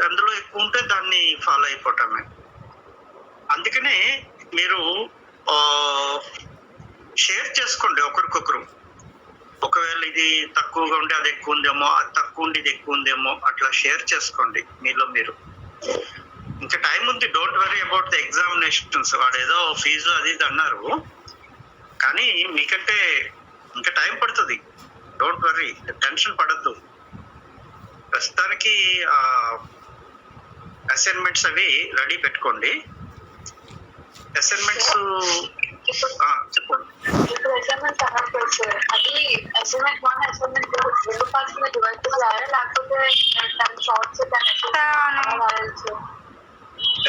అందులో ఎక్కువ ఉంటే దాన్ని ఫాలో అయిపోవటమే. అందుకనే మీరు షేర్ చేసుకోండి ఒకరికొకరు. ఒకవేళ ఇది తక్కువగా ఉండి అది ఎక్కువ ఉందేమో, అది తక్కువ ఉండి ఇది ఎక్కువ ఉందేమో, అట్లా షేర్ చేసుకోండి మీలో మీరు. ఇంకా టైం ఉంది, don't worry about the examinations. వాడు ఏదో ఫీజు అది ఇది అన్నారు, కానీ మీకంటే ఇంకా టైం పడుతుంది. డోంట్ వరీ, టెన్షన్ పడద్దు. ప్రస్తుతానికి అసైన్మెంట్స్ అవి రెడీ పెట్టుకోండి. అసైన్మెంట్స్ చెప్పండి. ఇప్పుడు అసైన్మెంట్ అన్నప్పుడు సార్, అది అసైన్మెంట్ 1 అసైన్మెంట్ 2 రెండు పార్ట్స్ మీద డివైడ్ చేయాలి, లేకపోతే షార్ట్స్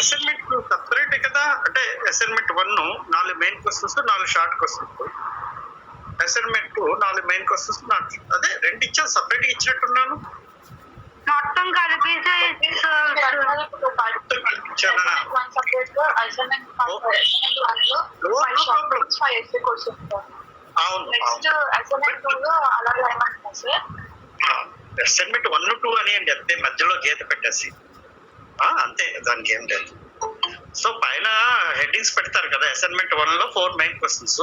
అసైన్మెంట్ సపరేట్ కదా. అంటే assignment 1 4 main questions, 4 short questions. Assignment 4 main questions, అదే 2 ఇచ్చాను, సపరేట్ గా ఇచ్చినట్టున్నాను. మొత్తం కలిపి అసైన్మెంట్ 1, 2 అని అండి, అంతే. మధ్యలో గీత పెట్టేసి అంతే, దానికి ఏం లేదు. సో పైన హెడ్డింగ్స్ పెడతారు కదా. అసైన్మెంట్ 1 లో 4 మెయిన్ క్వశ్చన్స్,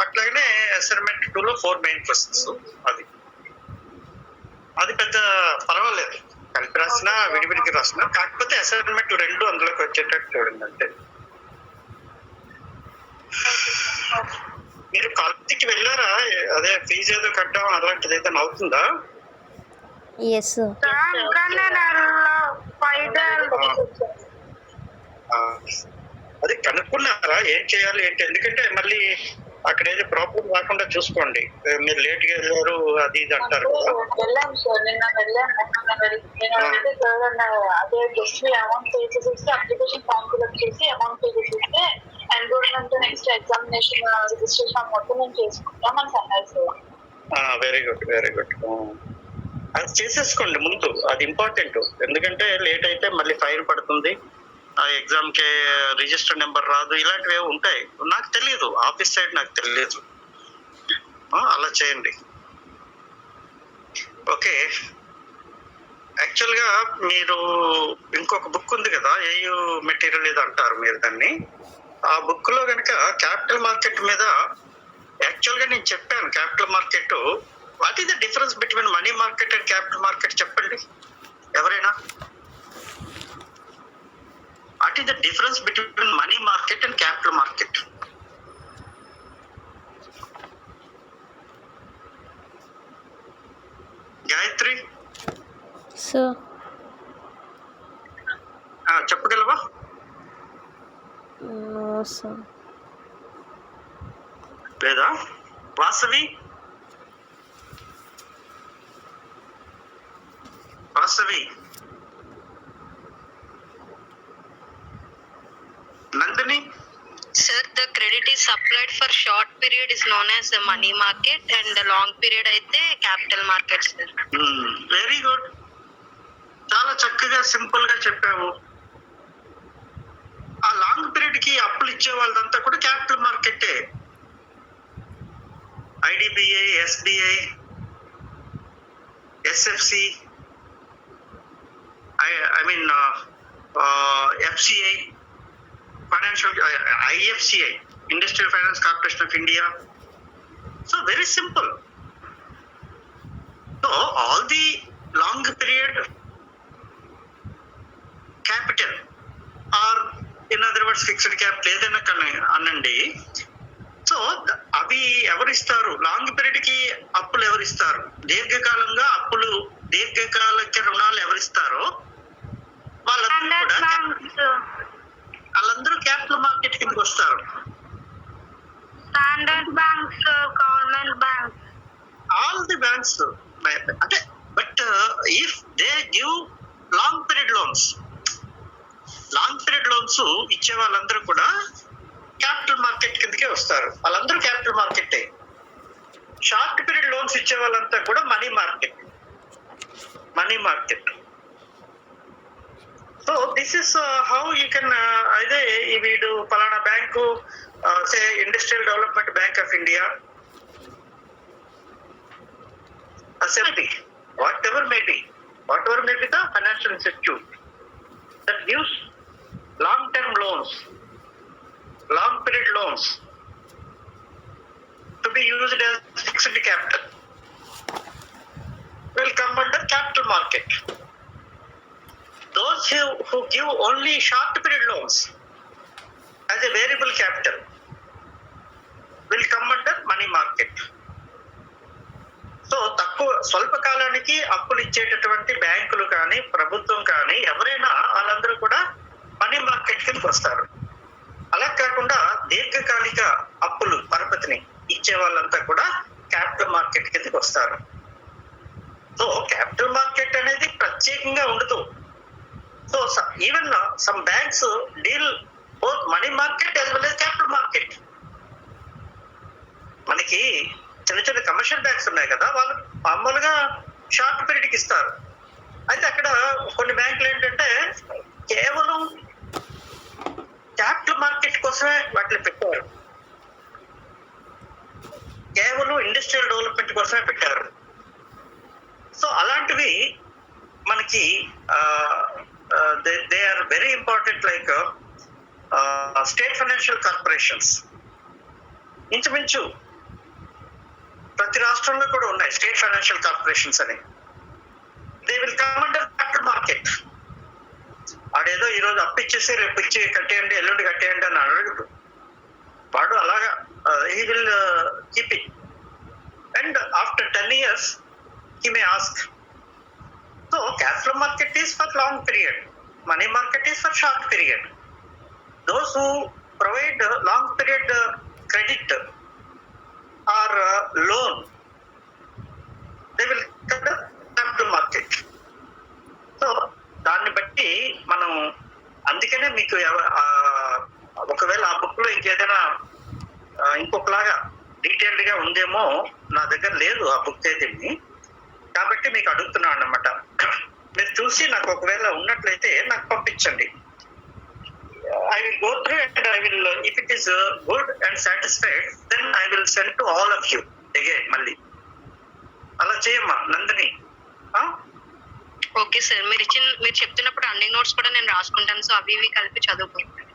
అట్లాగనే అసైన్మెంట్ 2 లో 4 మెయిన్ క్వశ్చన్స్. అది పెద్ద పర్వాలేదు, కలిపి రాసినా విడివిడికి రాసినా. కాకపోతే అసైన్మెంట్ 2 అందులోకి వచ్చేటట్టు చూడండి అంతే. మీరు కాలేజీకి వెళ్ళారా? అదే ఫీజు ఏదో కట్టాం, అలాంటిది ఏదైనా అవుతుందా? అది కనుక్కున్నారా ఏం చేయాలి ఏంటి? ఎందుకంటే మళ్ళీ అక్కడ ఏదో ప్రాబ్లం రాకుండా చూసుకోండి. మీరు లేట్ గా వెళ్ళారు అది ఇది అంటారు కదా. వెళ్ళాను సార్, నిన్న వెళ్ళాను. అదే జస్ట్ అమౌంట్ పే చేసేసి అప్లికేషన్ ఫామ్ ఫిల్అప్ చేసి అమౌంట్ పే చేసేస్తే ఎన్రోల్మెంట్ నెక్స్ట్ ఎగ్జామినేషన్ రిజిస్ట్రేషన్ మొత్తం మేము చేసుకుంటాం అని అన్నారు sir. Very good, very good. అది చేసేసుకోండి ముందు, అది ఇంపార్టెంట్. ఎందుకంటే లేట్ అయితే మళ్ళీ ఫైన్ పడుతుంది, ఆ ఎగ్జామ్ కి రిజిస్టర్ నెంబర్ రాదు, ఇలాంటివి ఉంటాయి. నాకు తెలియదు, ఆఫీస్ సైడ్ నాకు తెలియదు. అలా చేయండి. ఓకే. యాక్చువల్ గా మీరు ఇంకొక బుక్ ఉంది కదా, ఏయూ మెటీరియల్ ఏదో అంటారు మీరు దాన్ని. ఆ బుక్ లో కనుక క్యాపిటల్ మార్కెట్ మీద యాక్చువల్ గా నేను చెప్పాను. Capital market, what is the difference between money market and capital market చెప్పండి ఎవరైనా. What is the difference between money market and capital market? Gayatri చెప్పగలవా? లేదా Vasavi? Nandini? Sir, the credit is supplied for short period is known as the money market and the long period అయితే capital market, sir. Very good. చాలా చక్కగా simple గా చెప్పావు. ఆ long period కి అప్పులు ఇచ్చే వాళ్ళంతా కూడా క్యాపిటల్ మార్కెటే. IDBI, SBI, SFC, I mean FCI, financial, IFCI, industrial finance corporation of India. So very simple. So all the long period capital or in other words fixed capital ఏదైనా అనండి. So అవి ఎవరిస్తారు? లాంగ్ పీరియడ్ కి అప్పులు ఎవరిస్తారు? దీర్ఘకాలంగా అప్పులు, దీర్ఘకాలిక రుణాలు ఎవరిస్తారో వాళ్ళందరూ క్యాపిటల్ మార్కెట్ కిందకి వస్తారు. Standard banks, government banks, all the banks. అంటే but if they give long period loans, ఇచ్చే వాళ్ళందరూ కూడా క్యాపిటల్ మార్కెట్ కిందకే వస్తారు. వాళ్ళందరూ క్యాపిటల్ మార్కెటే. షార్ట్ పీరియడ్ లోన్స్ ఇచ్చే వాళ్ళంతా కూడా money market. So this is how you can. అయితే వీడు పలానా bank, say industrial development bank of India, assembly, whatever may be, whatever may be the financial institute that gives long-term loans, long period loans to be used as fixed capital will come under capital market. Those who give only short period loans as a variable capital will come under money market. So తక్కువ స్వల్పకాలానికి అప్పులు ఇచ్చేటటువంటి బ్యాంకులు కానీ ప్రభుత్వం కానీ ఎవరైనా వాళ్ళందరూ కూడా మనీ మార్కెట్ కిందకి వస్తారు. అలా కాకుండా దీర్ఘకాలిక అప్పులు పరపతిని ఇచ్చే వాళ్ళంతా కూడా క్యాపిటల్ మార్కెట్ కిందకి వస్తారు. సో క్యాపిటల్ మార్కెట్ అనేది ప్రత్యేకంగా ఉండదు. So even some banks deal both money market as well as capital market. మనకి చిన్న చిన్న కమర్షియల్ బ్యాంక్స్ ఉన్నాయి కదా, వాళ్ళు మామూలుగా షార్ట్ పీరియడ్కి ఇస్తారు. అయితే అక్కడ కొన్ని బ్యాంకులు ఏంటంటే కేవలం క్యాపిటల్ మార్కెట్ కోసమే వాటిని పెట్టారు, కేవలం ఇండస్ట్రియల్ డెవలప్మెంట్ కోసమే పెట్టారు. సో అలాంటివి మనకి they are very important. Like state financial corporations ఇంచుమించు ప్రతి రాష్ట్రంలో కూడా ఉన్నాయి స్టేట్ ఫైనాన్షియల్ కార్పొరేషన్స్ అని. They will come under capital market. వాడేదో ఈరోజు అప్పిచ్చేసి రేపు ఇచ్చి కట్టేయండి, ఎల్లుండి కట్టేయండి అని అడగదు. వాడు అలాగా he will keep it and after 10 years he may ask. So capital market is for long period, money market is for short period. Those who provide long period credit or loan, they will come to capital market. So దాన్ని బట్టి మనం అందుకనే మీకు ఒకవేళ ఆ book లో ఇంకేదైనా ఇంకొకలాగా detailed గా ఉందేమో, నా దగ్గర లేదు ఆ బుక్ ఏది, కాబట్టి మీకు అడుగుతున్నాను అన్నమాట. మీరు చూసి నాకు ఒకవేళ ఉన్నట్లయితే నాకు పంపించండి. I will go through and I will, if it is good and satisfied, then I will send to all of you again. మళ్ళీ అలా చేయమ్మా నందిని. ఓకే సార్, మీరు చెప్తున్నప్పుడు అన్ని నోట్స్ కూడా నేను రాసుకుంటాను. సో అవి ఇవి కలిపి చదువుకుంటాను.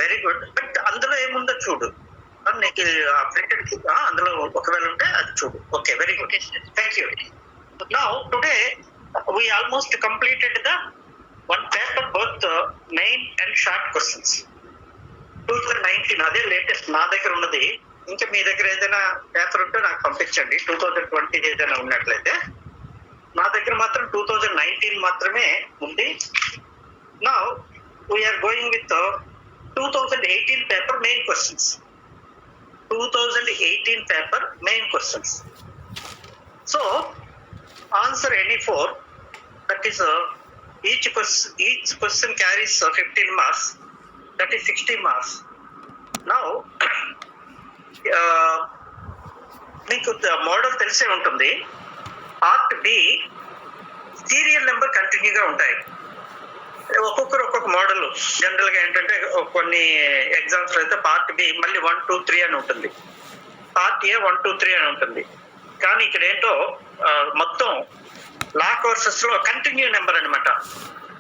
Very good. బట్ అందులో ఏముందో చూడు, నీకు ప్రింటెడ్ అందులో ఒకవేళ ఉంటే అది చూడు. Okay, very good. Thank you. Now today we almost completed the one paper, both main and short questions. 2019 అదే లేటెస్ట్ నా దగ్గర ఉన్నది. ఇంకా మీ దగ్గర ఏదైనా పేపర్ ఉంటే నాకు పంపించండి. 2020 ఏదైనా ఉన్నట్లయితే. నా దగ్గర మాత్రం 2019 మాత్రమే ఉంది. Now we are going with 2018 paper main questions. 2018 paper main questions. So answer any 4. That is each question carries 15 marks. That is 60 marks. Now మీకు మోడల్ తెలిసే ఉంటుంది. పార్ట్ బి సీరియల్ నెంబర్ కంటిన్యూగా ఉంటాయి. ఒక్కొక్కరు ఒక్కొక్క మోడల్. జనరల్ గా ఏంటంటే కొన్ని ఎగ్జామ్స్ లో అయితే పార్ట్ బి మళ్ళీ 1, 2, 3 అని ఉంటుంది, పార్ట్ ఏ 1, 2, 3 అని ఉంటుంది. కానీ ఇక్కడ ఏంటో మొత్తం లా కోర్సెస్ లో కంటిన్యూ నెంబర్ అనమాట.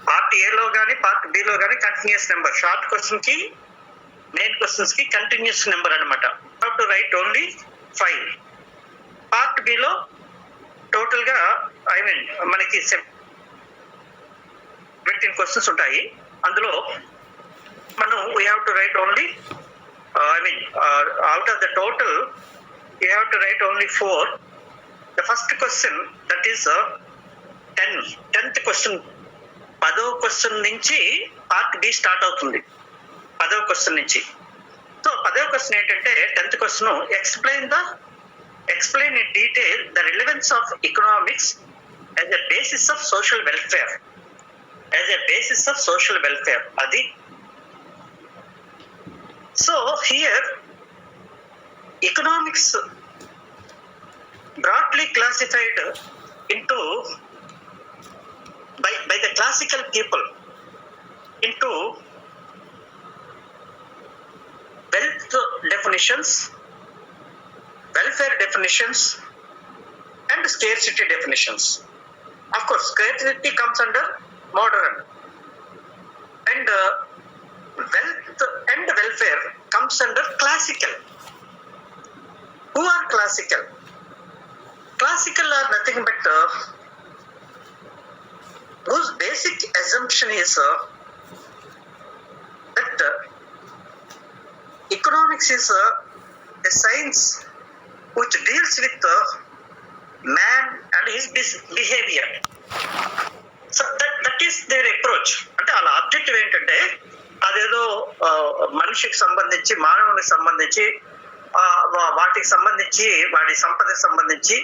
పార్ట్ ఏలో కానీ పార్ట్ బిలో కానీ కంటిన్యూస్ నెంబర్. షార్ట్ క్వశ్చన్ కి మెయిన్ క్వశ్చన్స్ కి కంటిన్యూస్ నెంబర్ అనమాట. How to right only 5. Part below total గా మనకి 17 క్వశ్చన్స్ ఉంటాయి. అందులో మనం we have to right only out of the total you have to right only 4. The first question that is 10th question. 10వ question నుంచి part B start అవుతుంది. 10వ question నుంచి. సో 10వ క్వశ్చన్ ఏంటంటే 10th question explain in detail the relevance of economics as a basis of social welfare. As a basis of social welfare. Adi. So here economics broadly classified into by the classical people into wealth definitions, welfare definitions and scarcity definitions. Of course, creativity comes under modern, and wealth and welfare comes under classical. Who are classical? Classical are nothing but whose basic assumption is that economics is a science which deals with man and his behavior. So that is their approach. అంటే వాళ్ళ objective ఏంటంటే అదేదో మనిషికి సంబంధించి మానవునికి సంబంధించి వాటికి సంబంధించి వాడి సంపదకి సంబంధించి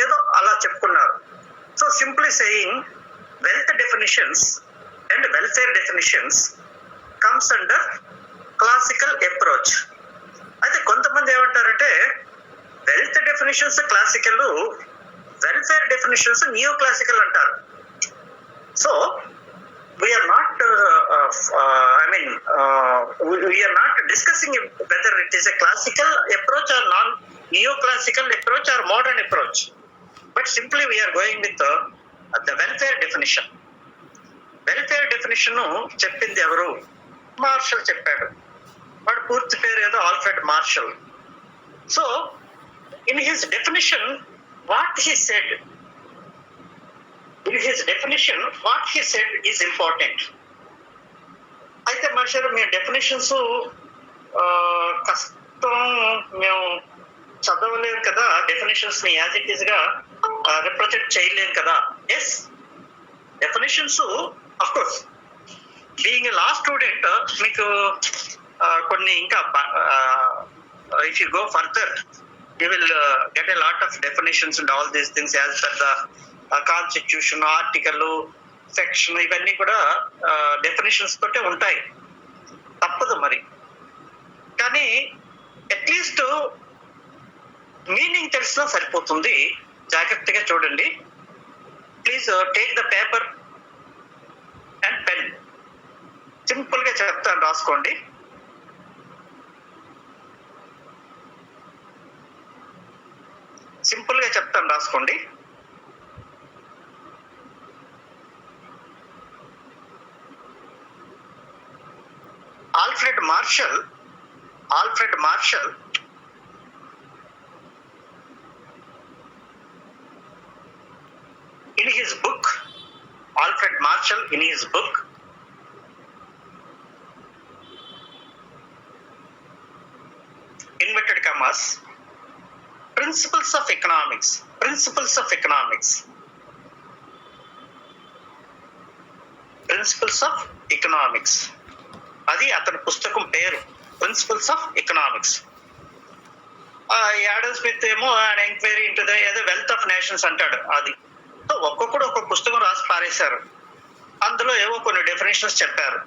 ఏదో అలా చెప్పుకున్నారు. So simply saying wealth definitions and welfare definitions comes under classical approach. అయితే కొంతమంది ఏమంటారంటే wealth definitions classical, welfare definitions new classical అంటారు. So we are not we are not discussing whether it is a classical approach or neoclassical approach or modern approach, but simply we are going with the welfare definition. Welfare definition చెప్పింది ఎవరు? Martial చెప్పాడు. వాడు పూర్తి పేరు ఏదో Alfred martial. So in his definition what he said is important. అయితే మనుషులు మీ definitions కష్టం, మేము చదవలేము కదా, డెఫినేషన్స్ ని యాజ్ ఇట్ ఈస్ గా రిప్రజెంట్ చేయలేము కదా. Yes, definitions of course being a law student మీకు కొన్ని ఇంకా if you go further you will get a lot of definitions and all these things as per the constitution, article, section, ఇవన్నీ కూడా definitions తోటే ఉంటాయి, తప్పదు మరి. కానీ అట్లీస్ట్ మీనింగ్ తెలిసినా సరిపోతుంది. జాగ్రత్తగా చూడండి. Please take the paper and pen. Simple గా చెప్తాను, రాసుకోండి. సింపుల్ గా చెప్తాను, రాసుకోండి. Alfred Marshall in his book inverted commas principles of economics అది అతని పుస్తకం పేరు, principles of economics. Adam Smith ఏమో enquiry into the wealth of nations అంటాడు. అది ఒక్కొక్కడు ఒక్కొక్క పుస్తకం రాసి పారేశారు, అందులో ఏవో కొన్ని డెఫినేషన్స్ చెప్పారు.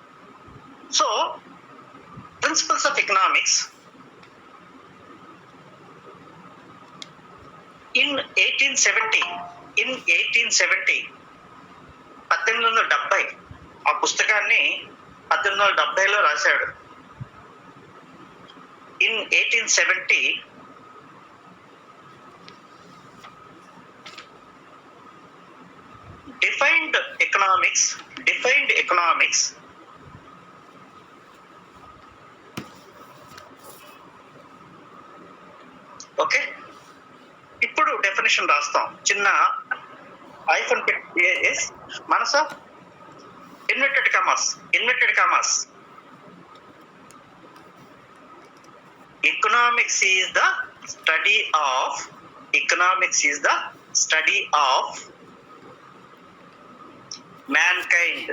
So principles of economics in 1870 1870 ఆ పుస్తకాన్ని 1870లో రాశాడు. In 1870 defined economics okay. ఇప్పుడు డెఫినేషన్ రాస్తాం. చిన్న ఐఫోన్ పెట్టి మనసా inverted commas economics is the study of mankind.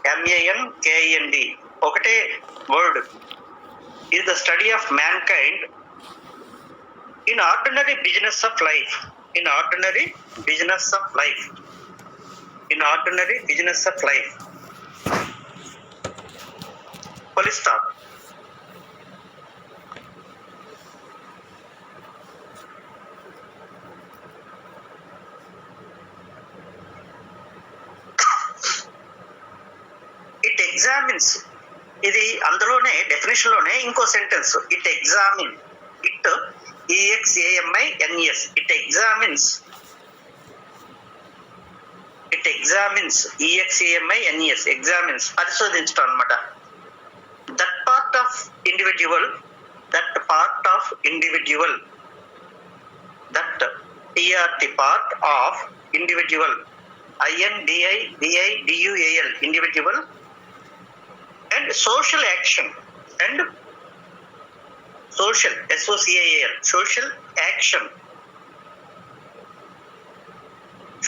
MANKIND ఒకటే word. is the study of mankind in ordinary business of life. Full stop. It examines. ఇది అందులోనే డెఫినేషన్ లోనే ఇంకో sentence. It examine. EXAMINS. It examines it examines, EXAMINES, examines, పరిశోధించడం అనమాట. That part of individual, that part of individual, that PRT, part of individual, INDIVIDUAL, individual, and social action, and social, SOCIAL, social action,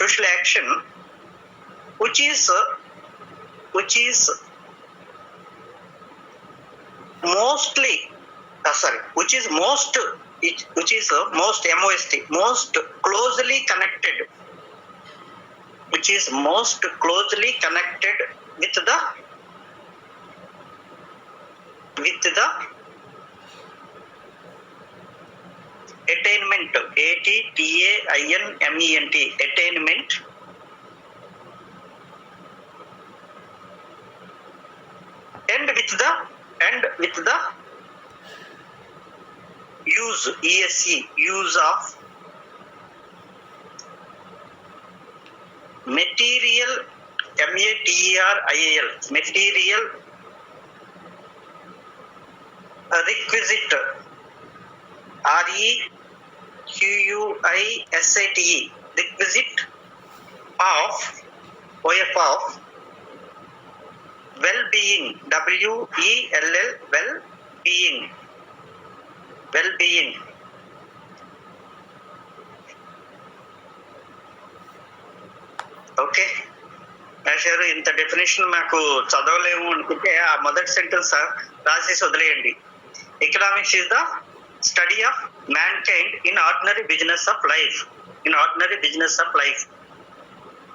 social action, which is mostly which is most MOST, most closely connected, which is most closely connected with the attainment, ATTAINMENT, attainment, and with the use, ESE, use of material, MATERIAL, material, requisite, REQUISITE, requisite of well-being, WELL, well-being. Okay sir, ఇంత definition మాకు చదవలేము అనుకుంటే ఆ మొదటి sentence రాసేసి వదిలేయండి. Economics is the study of man kind in ordinary business of life,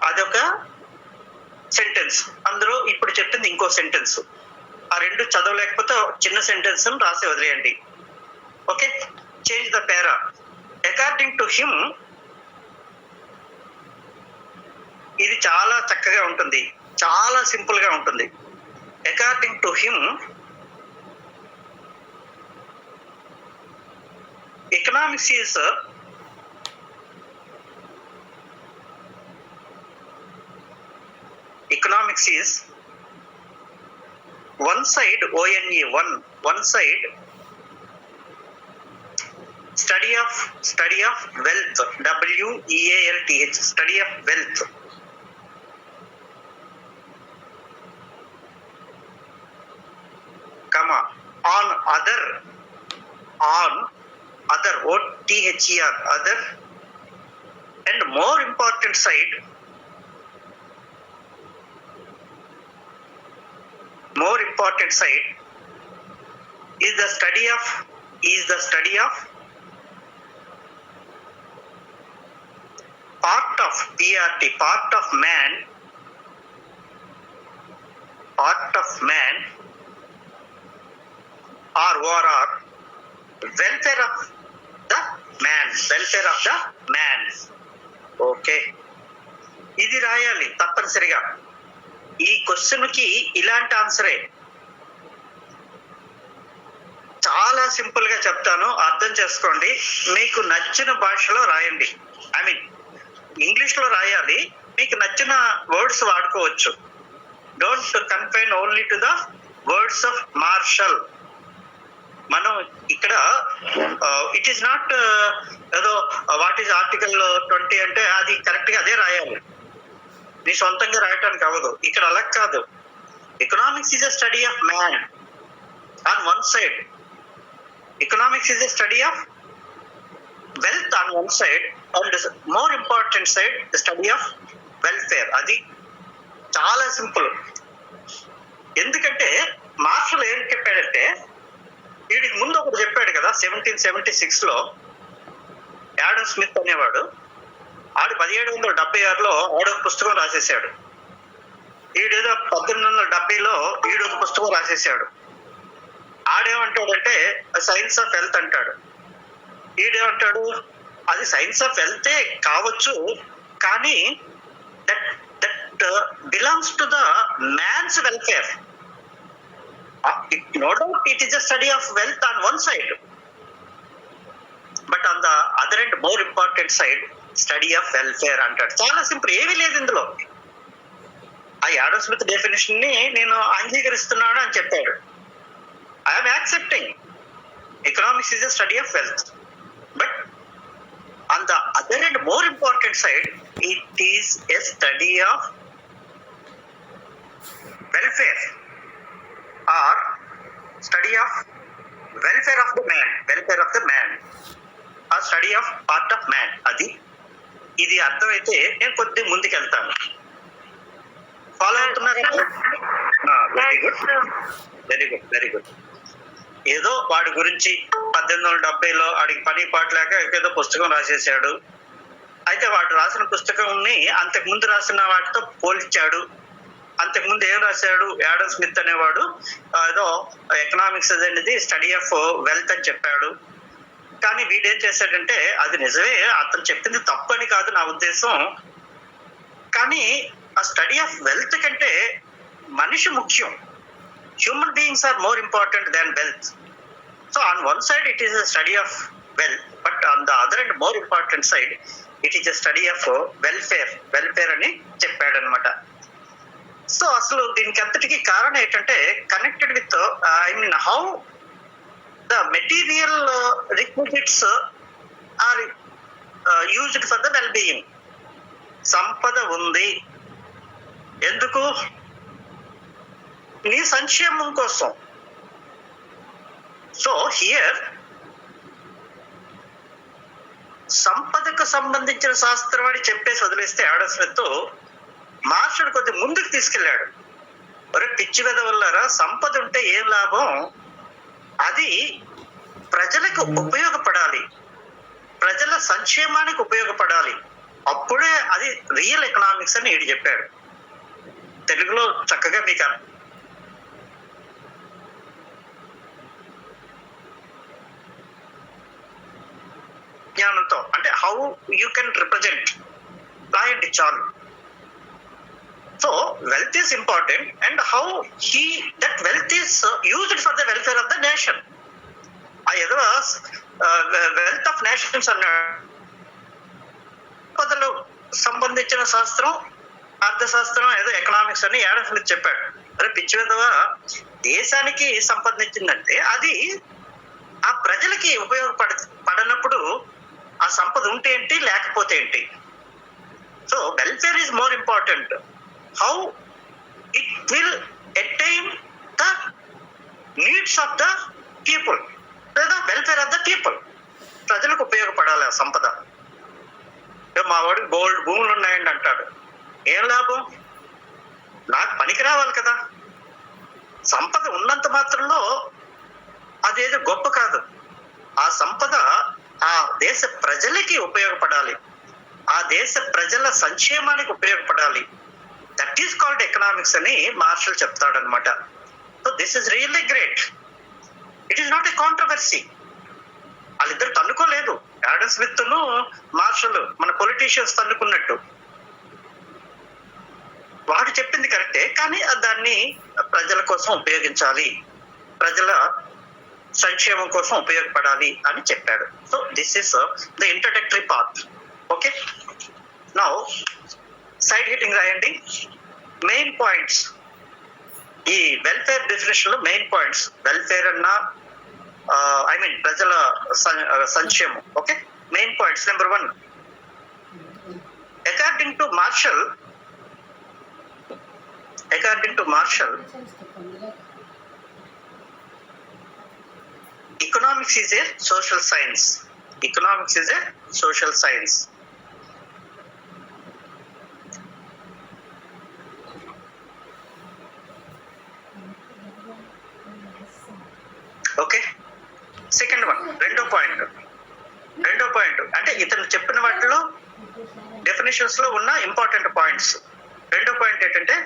అదొక sentence. అందులో ఇప్పుడు చెప్పింది ఇంకో సెంటెన్స్. ఆ రెండు చదవలేకపోతే చిన్న సెంటెన్స్ రాసి వదిలేయండి. Okay, change the para. According to him, ఇది చాలా చక్కగా ఉంటుంది, చాలా సింపుల్ గా ఉంటుంది. According to him, economics is one side, ONE, one side, study of wealth, WEALTH, study of wealth, comma, on other, OTHER, other, and more important side, is the study of part of PRT, part of man, or welfare of the man. Okay, ఇది రాయాలి తప్పనిసరిగా. ఈ question కి ఇలాంటి ఆన్సరే. చాలా simple గా చెప్తాను, అర్థం చేసుకోండి. మీకు నచ్చిన భాషలో రాయండి. ఐ మీన్ ఇంగ్లీష్ లో రాయాలి, మీకు నచ్చిన వర్డ్స్ వాడుకోవచ్చు. Don't confine only to the words of Marshall. మనం ఇక్కడ ఇట్ ఈస్ నాట్ ఏదో వాట్ ఈస్ ఆర్టికల్ 20 అంటే అది కరెక్ట్ గా అదే రాయాలి, నీ సొంతంగా రాయటానికి అవ్వదు. ఇక్కడ అలా కాదు. Economics is a study of man on one side, economics is a study of wealth on one side, and more important side the study of welfare. అది చాలా సింపుల్. ఎందుకంటే మార్షల్ ఏం చెప్పాడంటే, వీడికి ముందు ఒకటి చెప్పాడు కదా 1776 లో యాడమ్ స్మిత్ అనేవాడు. ఆడు 1776లో ఆడొక పుస్తకం రాసేసాడు. ఈడేదో 1870లో ఈడొక పుస్తకం రాసేసాడు. ఆడేమంటాడంటే సైన్స్ ఆఫ్ హెల్త్ అంటాడు. ఈడేమంటాడు అది సైన్స్ ఆఫ్ హెల్తే కావచ్చు, కానీ that belongs to the man's welfare. No doubt it is a study of wealth on one side, but on the other end, more important side, study of welfare అంటాడు. చాలా simple, ఏమీ లేదు ఇందులో. ఆ Adam Smith definition ని నేను అంగీకరిస్తున్నాను అని చెప్పాడు. I'm accepting economics is a study of wealth, but on the other and more important side, it is a study of welfare or study of welfare of the man or study of part of man. అది ఇది అర్థమైతే నేను కొద్ది ముందుకు వెళ్తాను. Follow అవుతున్నారు? Very good. ఏదో వాడి గురించి 1870లో వాడికి పని పాట లేక ఏదో పుస్తకం రాసేసాడు. అయితే వాడు రాసిన పుస్తకంని అంతకు ముందు రాసిన వాటితో పోల్చాడు. అంతకుముందు ఏం రాశాడు? యాడమ్ స్మిత్ అనేవాడు ఏదో ఎకనామిక్స్ అనేది స్టడీ ఆఫ్ వెల్త్ అని చెప్పాడు. కానీ వీడేం చేశాడంటే, అది నిజమే, అతను చెప్పింది తప్పని కాదు నా ఉద్దేశం, కానీ ఆ స్టడీ ఆఫ్ వెల్త్ కంటే మనిషి ముఖ్యం. Human beings are more important than wealth. So on one side it is a study of wealth, but on the other and more important side it is a study of welfare అని చెప్పాడు అనమాట. So అసలు దీనికి అంతటికి కారణం ఏంటంటే connected with how the material requisites are used for the well being. సంపద ఉంది ఎందుకు? నీ సంక్షేమం కోసం. సో హియర్ సంపదకు సంబంధించిన శాస్త్రం అని చెప్పేసి వదిలేస్తే యాడమ్ స్మిత్ మార్షల్ కొద్ది ముందుకు తీసుకెళ్లాడు. ఒరే పిచ్చి వెదవల్లారా, సంపద ఉంటే ఏం లాభం? అది ప్రజలకు ఉపయోగపడాలి, ప్రజల సంక్షేమానికి ఉపయోగపడాలి, అప్పుడే అది రియల్ ఎకనామిక్స్ అని ఈడు చెప్పాడు. తెలుగులో చక్కగా మీకు జ్ఞానంతో అంటే హౌ యూ కెన్ రిప్రజెంట్ రాయండి చాలు. So wealth is important and how that wealth is used for the welfare of the nation. ఆ ఏదో వెల్త్ ఆఫ్ నేషన్స్ అన్నాడు. పదలు సంబంధించిన శాస్త్రం, అర్థశాస్త్రం, ఏదో ఎకనామిక్స్ అని యాడమ్ స్మిత్ చెప్పాడు. అరే పిచ్చి విధవా, దేశానికి సంబంధించిందంటే అది ఆ ప్రజలకి పడనప్పుడు ఆ సంపద ఉంటే ఏంటి, లేకపోతే ఏంటి? So welfare is more important. How it will attain the needs of the people, లేదా వెల్ఫేర్ ఆఫ్ ద పీపుల్. ప్రజలకు ఉపయోగపడాలి ఆ సంపద. మా వాడికి గోల్డ్ భూములు ఉన్నాయండి అంటాడు, ఏం లాభం? నాకు పనికి రావాలి కదా. సంపద ఉన్నంత మాత్రంలో అదేదో గొప్ప కాదు. ఆ సంపద ఆ దేశ ప్రజలకి ఉపయోగపడాలి, ఆ దేశ ప్రజల సంక్షేమానికి ఉపయోగపడాలి. దట్ ఈస్ కాల్డ్ ఎకనామిక్స్ అని మార్షల్ చెప్తాడనమాట. So this is really great. It is not a controversy. వాళ్ళిద్దరు తన్నుకోలేదు, యాడమ్ స్మిత్ ను మార్షల్ మన పొలిటీషియన్స్ తన్నుకున్నట్టు. వాడు చెప్పింది కరెక్టే, కానీ దాన్ని ప్రజల కోసం ఉపయోగించాలి, ప్రజల సంక్షేమం కోసం ఉపయోగపడాలి అని చెప్పాడు. So this is the introductory part. Okay, now side heading రాయండి. మెయిన్ పాయింట్స్, ఈ వెల్ఫేర్ డెఫినేషన్ లో మెయిన్ పాయింట్స్. వెల్ఫేర్ అన్నా ఐ మీన్ ప్రజల సంక్షేమం. Okay, main points. Number 1, according to Marshall, economics is a social science. Economics is a social science. Okay, second one, రెండో point అంటే ఇతను చెప్పిన వాటిలో డెఫినేషన్స్ లో ఉన్న ఇంపార్టెంట్ పాయింట్స్. రెండో పాయింట్ ఏంటంటే,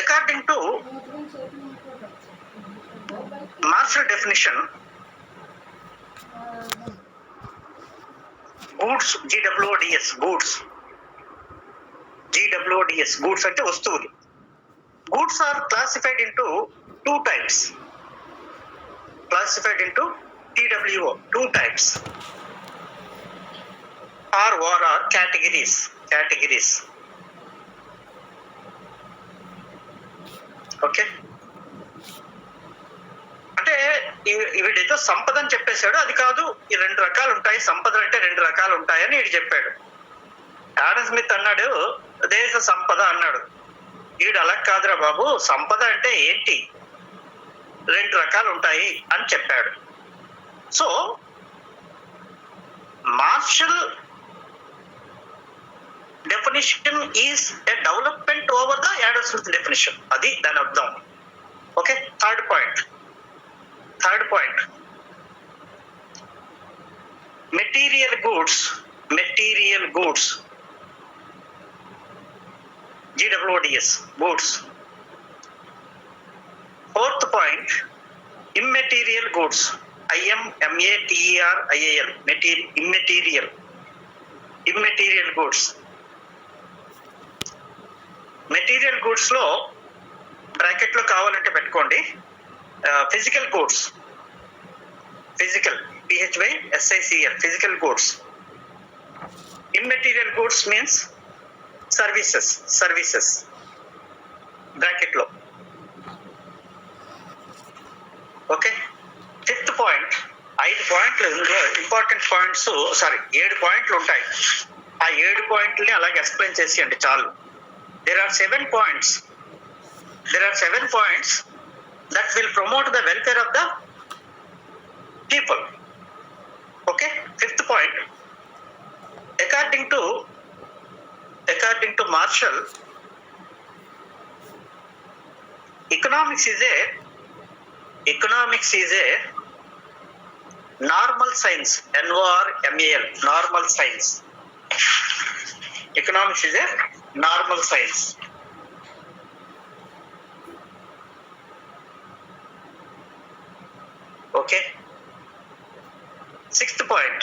according to Marshall definition, goods, goods అంటే వస్తువులు. Goods are classified into two types. TWO, two types. Or categories. Okay, అంటే వీడేదో సంపద అని చెప్పేశాడు. అది కాదు, ఈ 2 రకాలు ఉంటాయి, సంపదలు అంటే 2 రకాలు ఉంటాయని వీడు చెప్పాడు. ఆడమ్ స్మిత్ అన్నాడు దేశ సంపద అన్నాడు. వీడు అలా కాదురా బాబు, సంపద అంటే ఏంటి, 2 రకాలు ఉంటాయి అని చెప్పాడు. So Marshall definition is a development over the Adam Smith definition. అది దాని అర్థం. Okay, third point material goods GWODS goods. Fourth point, immaterial goods, IMMATERIAL, immaterial goods. Material goods లో బ్రాకెట్ లో కావాలంటే పెట్టుకోండి, physical goods, PHYSICL, physical goods. Immaterial goods means services bracket లో. Okay, fifth point, 5 పాయింట్లు ఇందులో ఇంపార్టెంట్ పాయింట్స్, 7 పాయింట్లు ఉంటాయి. ఆ 7 పాయింట్లని అలాగే ఎక్స్ప్లెయిన్ చేసేయండి చాలు. There are 7 points that will promote the welfare of the people. Okay, fifth point, according to Marshall, economics is a normal science, NORMAL, normal science. Economics is a normal science. Okay, sixth point,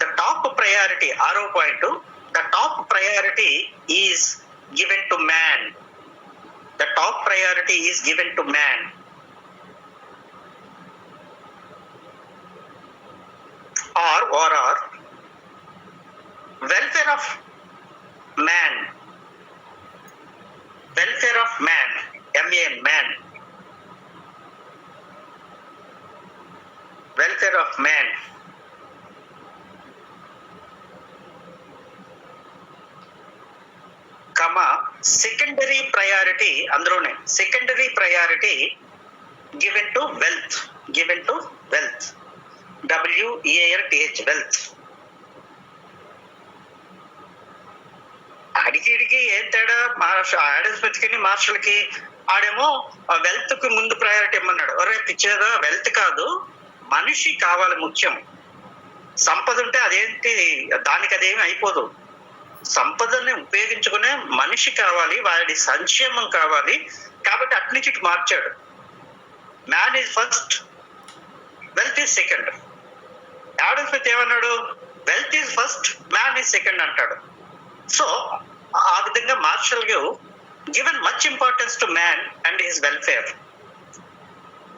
the top priority, RO point, the top priority is given to man. The top priority is given to man. Or welfare of man, MAN, man, welfare of man. Secondary priority, androne secondary priority given to wealth, WEALTH, wealth. అడిగిడికి ఏం తేడా, Adam Smith కి martial కి? ఆడేమో wealth కి ముందు priority ఇమ్మన్నాడు. ఒరే పిచ్చేదా, wealth కాదు, మనిషి కావాలి ముఖ్యం. సంపద ఉంటే అదేంటి, దానికి అదేమి అయిపోదు. సంపదని ఉపయోగించుకునే మనిషి కావాలి, వాడి సంక్షేమం కావాలి. కాబట్టి అట్నుంచి ఇటు మార్చాడు. Man is first, wealth is second. Adam Smith ఏమన్నాడు, wealth is first, man is second అంటాడు. సో ఆ విధంగా Marshall given much importance to man and his welfare,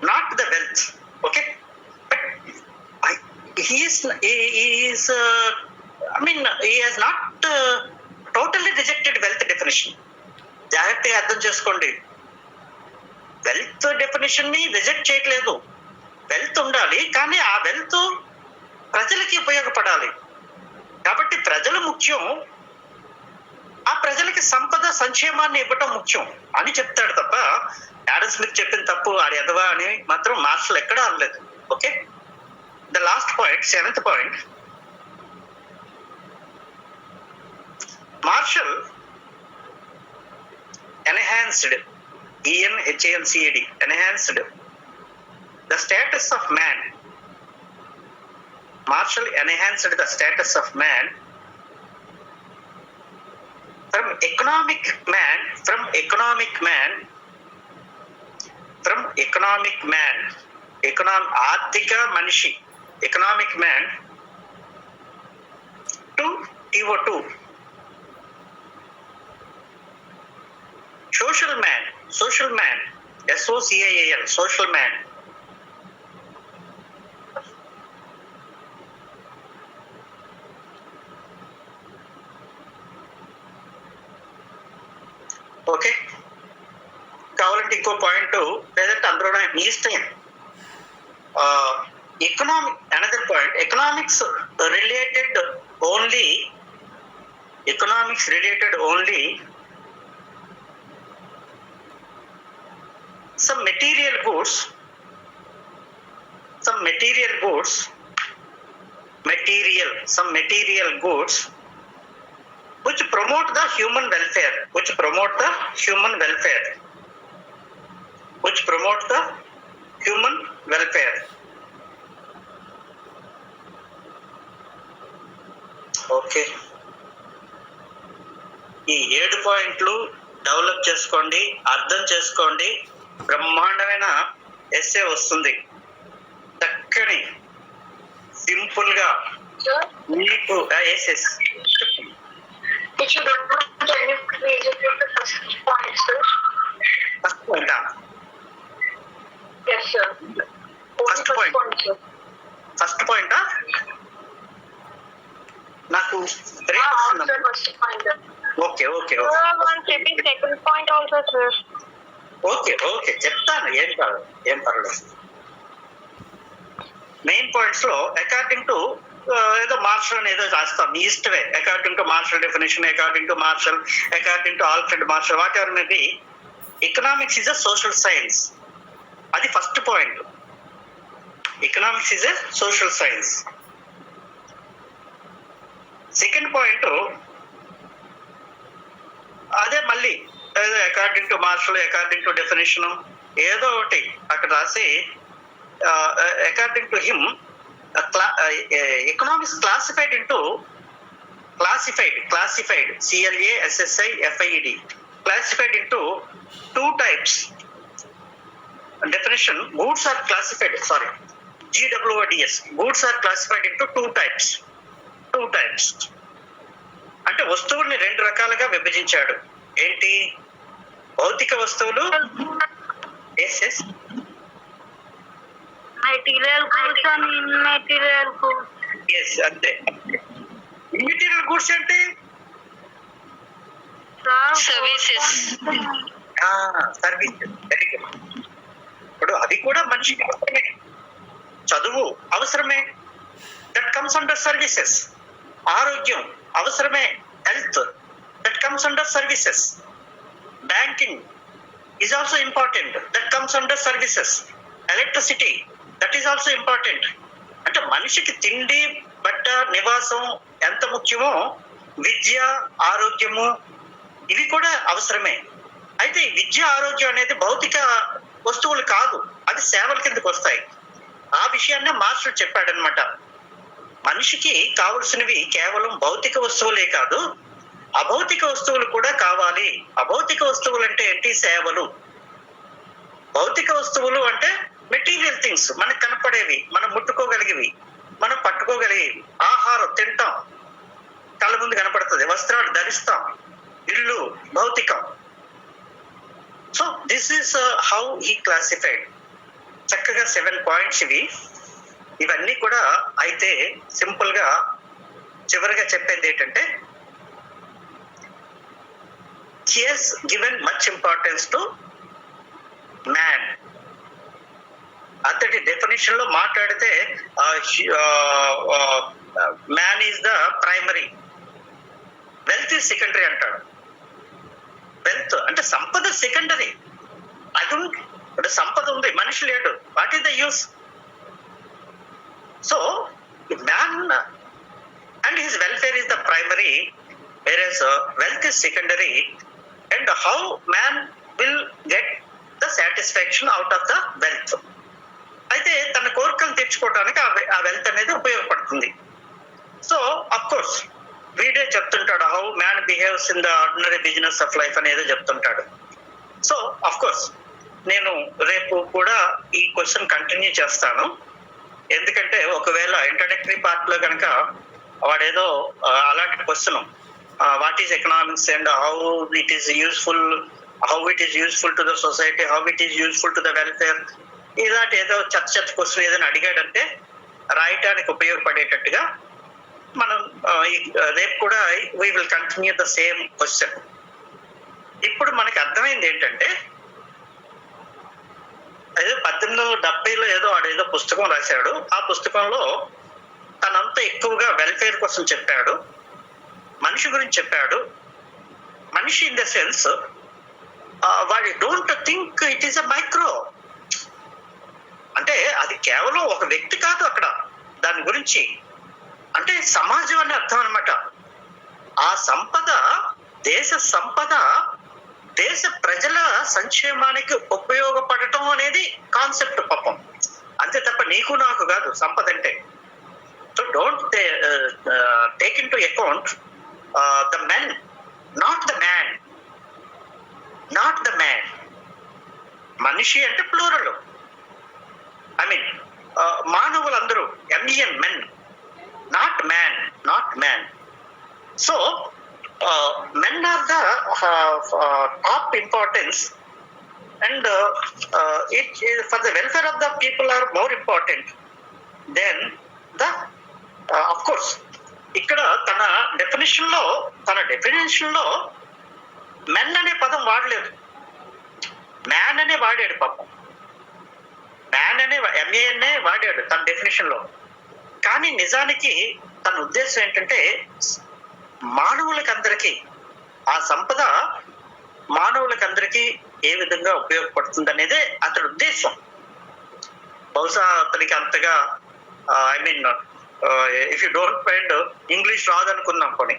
not the wealth. Okay, but he has not totally rejected wealth definition. జాగ్రత్తగా అర్థం చేసుకోండి, wealth definition ని reject చేయట్లేదు. Wealth ఉండాలి, కానీ ఆ వెల్త్ ప్రజలకి ఉపయోగపడాలి. కాబట్టి ప్రజలు ముఖ్యం, ఆ ప్రజలకి సంపద సంక్షేమాన్ని ఇవ్వటం ముఖ్యం అని చెప్తాడు తప్ప ఆడమ్ స్మిత్ చెప్పిన తప్పు ఆడి ఎదవా అని మాత్రం మార్షల్ ఎక్కడా అనలేదు. Okay, the last point, 7th point, Marshall enhanced, enhanced the status of man. Marshall enhanced the status of man from economic man, ఆర్థిక మనిషి, economic man, to TO2, social man, SOCIAL, social man. Okay, కావాలంటే ఇంకో point లేదంటే అందులో మీ ఇష్టం. Economic, another point, economics related only some material goods which promote the human welfare. Okay, ఈ 7 పాయింట్లు develop చేసుకోండి, అర్థం చేసుకోండి. బ్రహ్మాండమైన ఎస్సే వస్తుంది, చక్కని సింపుల్ గా మీకు. Yes If you don't know, can you please repeat the first point, sir? First పాయింటా? Yes, sir. Only First point. sir. First పాయింటా? నాకు Answer first point. Okay okay second point also, sir. Okay okay చెప్తాను, ఏం పర్లేదు. Main points లో according to ఏదో Marshall అని ఏదో రాస్తాం, మీ ఇష్టమే. According to Marshall definition, according to Marshall, according to Alfred Marshall, whatever may be, economics is a social science. అది first point. Economics is a social science. Second point అదే మళ్ళీ according to Marshall, according to definition ఏదో ఒకటి అక్కడ రాసి, according to him economics classified CLASSIFIED classified into 2 types. Definition: goods are classified, GWODS, goods are classified into 2 types. అంటే వస్తువుల్ని 2 రకాలుగా విభజించాడు. ఏంటి? భౌతిక వస్తువులు, yes Material goods and immaterial goods. Yes అంతే. ఇమ్మెటీరియల్ గూడ్స్ అంటే సర్వీసెస్. సర్వీసెస్. Very good. ఇప్పుడు అది కూడా మనిషికి అవసరమే. చదువు అవసరమే, దట్ కమ్స్ అండర్ సర్వీసెస్. ఆరోగ్యం అవసరమే, health, that comes under services. Banking is also important, that comes under services. Electricity, that is also important. అంటే మనిషికి తిండి, బట్ట, నివాసం ఎంత ముఖ్యమో విద్య, ఆరోగ్యము ఇవి కూడా అవసరమే. అయితే విద్య, ఆరోగ్యం అనేది భౌతిక వస్తువులు కాదు, అది సేవల కిందకు వస్తాయి. ఆ విషయాన్నే మాస్టర్ చెప్పాడనమాట. మనిషికి కావలసినవి కేవలం భౌతిక వస్తువులే కాదు, అభౌతిక వస్తువులు కూడా కావాలి. అభౌతిక వస్తువులు అంటే ఏంటి? సేవలు. భౌతిక వస్తువులు అంటే మెటీరియల్ థింగ్స్, మనకు కనపడేవి, మనం ముట్టుకోగలిగేవి, మనం పట్టుకోగలిగేవి. ఆహారం తింటాం, కళ్ళ ముందు కనపడుతుంది. వస్త్రాలు ధరిస్తాం, ఇల్లు భౌతికం. So this is how he classified. చక్కగా 7 పాయింట్స్ ఇవన్నీ కూడా. అయితే సింపుల్ గా చివరిగా చెప్పేది ఏంటంటే, he has given much importance to man. అతడి డెఫినేషన్ లో మాట్లాడితే man is the primary, wealth is secondary అంటాడు. వెల్త్ అంటే సంపద సెకండరీ. అది ఇప్పుడు సంపద ఉంది, మనిషి లేడు, what is the use? So man and his welfare is the primary, whereas wealth is secondary, and how man will get the satisfaction out of the wealth. అయితే తన కోరికలు తెచ్చుకోవడానికి ఆ వెల్త్ అనేది ఉపయోగపడుతుంది. సో అఫ్ కోర్స్ వీడే చెప్తుంటాడు how man behaves in the ordinary business of life అనేది చెప్తుంటాడు. సో అఫ్ కోర్స్ నేను రేపు కూడా ఈ క్వశ్చన్ కంటిన్యూ చేస్తాను. ఎందుకంటే ఒకవేళ ఇంట్రడక్టరీ పార్ట్ లో కనుక వాడేదో అలాంటి question, what is economics and how it is useful to the society, how it is useful to the welfare, ఇలాంటి ఏదో చర్చ క్వశ్చన్ ఏదైనా అడిగాడంటే రాయటానికి ఉపయోగపడేటట్టుగా మనం రేపు కూడా we will continue the same question. ఇప్పుడు మనకి అర్థమైంది ఏంటంటే, ఏదో 1870లో ఏదో పుస్తకం రాశాడు. ఆ పుస్తకంలో తనంతా ఎక్కువగా వెల్ఫేర్ కోసం చెప్పాడు, మనిషి గురించి చెప్పాడు. మనిషి ఇన్ ద సెన్స్ వాడి don't think it is a micro, అంటే అది కేవలం ఒక వ్యక్తి కాదు అక్కడ, దాని గురించి అంటే సమాజం అని అర్థం అనమాట. ఆ సంపద, దేశ సంపద దేశ ప్రజల సంక్షేమానికి ఉపయోగపడటం అనేది కాన్సెప్ట్ పాపం, అంతే తప్ప నీకు నాకు కాదు సంపద అంటే. So don't take in to account the men, not the man, not the man. మనిషి అంటే ప్లూరల్, ఐ మీన్ మానవులందరూ, MEN men, not man, not man. So men are the top importance, and it for the welfare of the people are more important than the of course. ఇక్కడ తన definition లో men అనే పదం వాడలేదు, man అనే వాడాడు పాపం. మ్యాన్ అనే ఎంఏఎన్ఏ వాడాడు తన డెఫినేషన్ లో. కానీ నిజానికి తన ఉద్దేశం ఏంటంటే మానవులకందరికీ ఆ సంపద మానవులకందరికీ ఏ విధంగా ఉపయోగపడుతుంది అనేదే అతడి ఉద్దేశం. బహుశా అతనికి అంతగా I mean if you don't mind English రాదనుకుందాం కొని,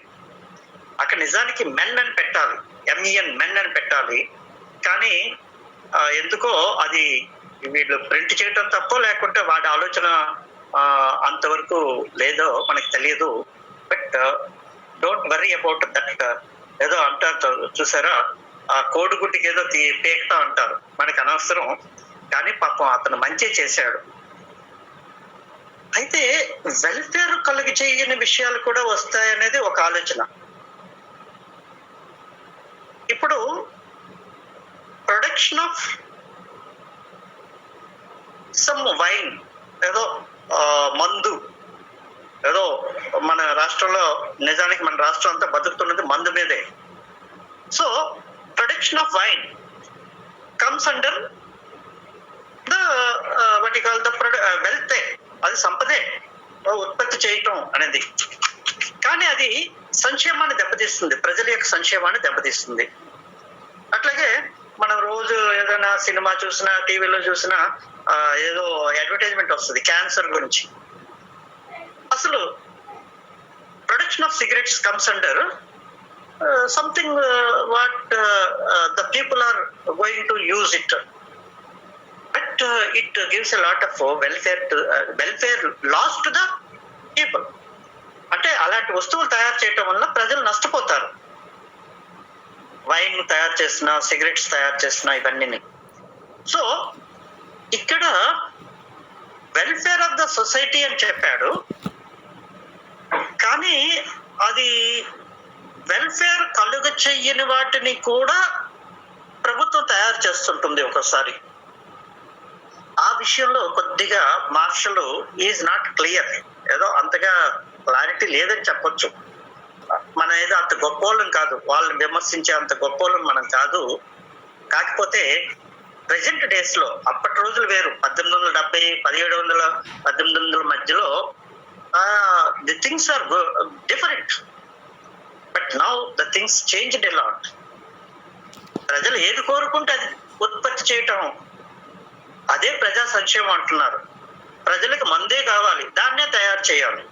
అక్కడ నిజానికి మెన్ అని పెట్టాలి, ఎంఈఎన్ మెన్ అని పెట్టాలి. కానీ ఎందుకో అది వీళ్ళు ప్రింట్ చేయటం తప్పో లేకుంటే వాడి ఆలోచన అంతవరకు లేదో మనకు తెలియదు. But don't worry about that. ఏదో అంటారు చూసారా, ఆ కోడిగుడ్డికి ఏదో పేక్తా అంటారు, మనకు అనవసరం. కానీ పాపం అతను మంచి చేశాడు. అయితే వెల్ఫేర్ కలిగి చేయని విషయాలు కూడా వస్తాయనేది ఒక ఆలోచన. ఇప్పుడు ప్రొడక్షన్ ఆఫ్ సమ్ వైన్, ఏదో మందు, ఏదో మన రాష్ట్రంలో, నిజానికి మన రాష్ట్రం అంతా బతుకుతున్నది మందు మీదే. So production of wine comes under the what you call the wealth. అది సంపదే, ఉత్పత్తి చేయటం అనేది. కానీ అది సంక్షేమాన్ని దెబ్బతీస్తుంది, ప్రజల యొక్క సంక్షేమాన్ని దెబ్బతీస్తుంది. అట్లాగే మనం రోజు ఏదైనా సినిమా చూసినా, టీవీలో చూసినా ఏదో అడ్వర్టైజ్మెంట్ వస్తుంది క్యాన్సర్ గురించి. అసలు production of cigarettes comes under something what the people are going to use it, but it gives a lot of welfare loss to the people. అంటే అలాంటి వస్తువులు తయారు చేయటం వల్ల ప్రజలు నష్టపోతారు. వైన్ తయారు చేసిన, సిగరెట్స్ తయారు చేసిన, ఇవన్నీ. సో ఇక్కడ వెల్ఫేర్ ఆఫ్ ద సొసైటీ అని చెప్పాడు, కానీ అది వెల్ఫేర్ కలుగ చెయ్యని వాటిని కూడా ప్రభుత్వం తయారు చేస్తుంటుంది ఒక్కోసారి. ఆ విషయంలో కొద్దిగా మార్షల్ ఈజ్ నాట్ క్లియర్, ఏదో అంతగా క్లారిటీ లేదని చెప్పొచ్చు. మన ఏదో అంత గొప్పోళ్ళం కాదు, వాళ్ళని విమర్శించే అంత గొప్పోళ్ళం మనం కాదు. కాకపోతే ప్రెసెంట్ డేస్ లో, అప్పటి రోజులు వేరు, 1870, 1700, 1800 మధ్యలో the things are different. But now the things changed a lot. ప్రజలు ఏది కోరుకుంటే అది ఉత్పత్తి చేయటం, అదే ప్రజా సంక్షేమం అంటున్నారు. ప్రజలకు మందే కావాలి, దాన్నే తయారు చేయాలి.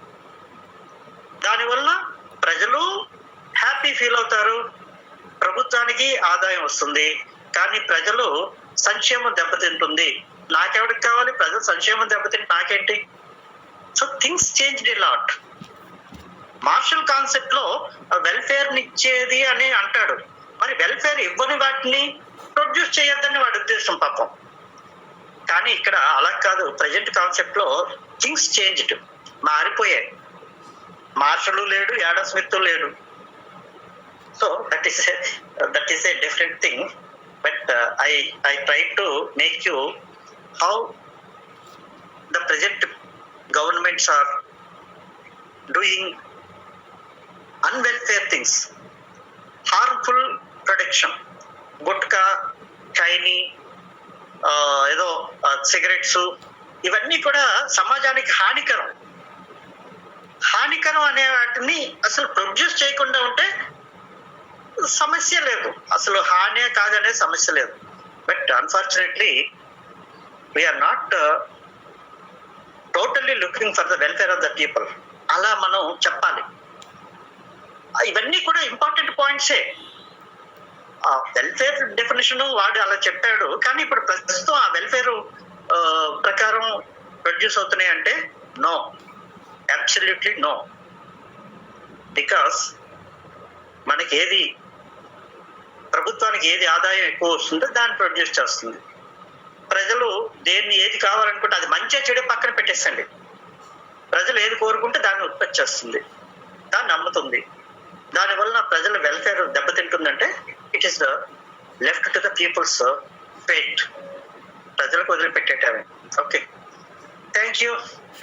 దానివల్ల ప్రజలు హ్యాపీ ఫీల్ అవుతారు, ప్రభుత్వానికి ఆదాయం వస్తుంది. కానీ ప్రజలు సంక్షేమం దెబ్బతింటుంది. నాకెవరికి కావాలి, ప్రజలు సంక్షేమం దెబ్బతింటే నాకేంటి? So things changed a lot. Marshall concept లో వెల్ఫేర్ ఇచ్చేది అని అంటాడు, మరి వెల్ఫేర్ ఇవ్వని వాటిని ప్రొడ్యూస్ చేయొద్దని వాడి ఉద్దేశం పాపం. కానీ ఇక్కడ అలా కాదు, ప్రజెంట్ కాన్సెప్ట్ లో థింగ్స్ చేంజ్డ్, మారిపోయాయి. మార్షల్ లేడు, యాడమ్ స్మిత్ లేడు. So that is a different thing. But I try to make you how the present governments are doing unwelfare things, harmful production, gutka, చైనీ, ఏదో సిగరెట్స్, ఇవన్నీ కూడా సమాజానికి హానికరం. హానికరం అనే వాటిని అసలు ప్రొడ్యూస్ చేయకుండా ఉంటే సమస్య లేదు, అసలు హానే కాదనే సమస్య లేదు. But unfortunately we are not totally looking for the welfare of the people. అలా మనం చెప్పాలి. ఇవన్నీ కూడా ఇంపార్టెంట్ పాయింట్సే. ఆ వెల్ఫేర్ డెఫినేషన్ వాడు అలా చెప్పాడు, కానీ ఇప్పుడు ప్రస్తుతం ఆ వెల్ఫేర్ ప్రకారం ప్రొడ్యూస్ అవుతున్నాయి అంటే నో, అబ్సల్యూట్లీ నో. బికాస్ మనకి ఏది, ప్రభుత్వానికి ఏది ఆదాయం ఎక్కువ వస్తుందో దాన్ని ప్రొడ్యూస్ చేస్తుంది. ప్రజలు దేన్ని ఏది కావాలనుకుంటే అది మంచిగా చెడు పక్కన పెట్టేసండి, ప్రజలు ఏది కోరుకుంటే దాన్ని ఉత్పత్తి చేస్తుంది, దాన్ని అమ్ముతుంది. దానివల్ల ప్రజల వెల్ఫేర్ దెబ్బతింటుందంటే it is the left to the people's fate, ప్రజలకు వదిలిపెట్టేటవి. Okay, thank you.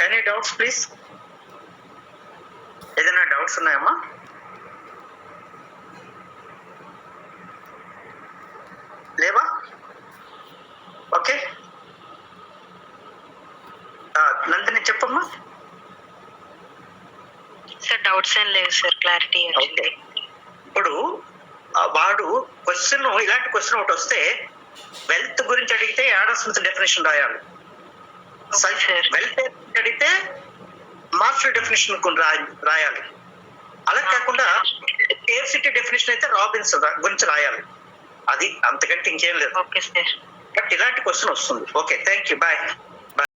Any doubts please? ఏదైనా డౌట్స్ ఉన్నాయమ్మా? లేవా? ఓకే, నందిని చెప్పమ్మా. సార్ డౌట్స్ ఏం లేవు సార్, క్లారిటీ ఓకే, ఇప్పుడు వాడు క్వశ్చన్, ఇలాంటి క్వశ్చన్ ఒకటి వస్తే వెల్త్ గురించి అడిగితే యాడమ్ స్మిత్ డెఫినేషన్ రాయాలి, వెల్ఫేర్ అడిగితే మార్షల్ డెఫినేషన్ రాయాలి. అలా కాకుండా స్కేర్సిటీ డెఫినేషన్ అయితే రాబిన్స్ గురించి రాయాలి. అది అంతకంటే ఇంకేం లేదు. Okay sir. బట్ ఇలాంటి క్వశ్చన్ వస్తుంది. Okay, thank you, bye.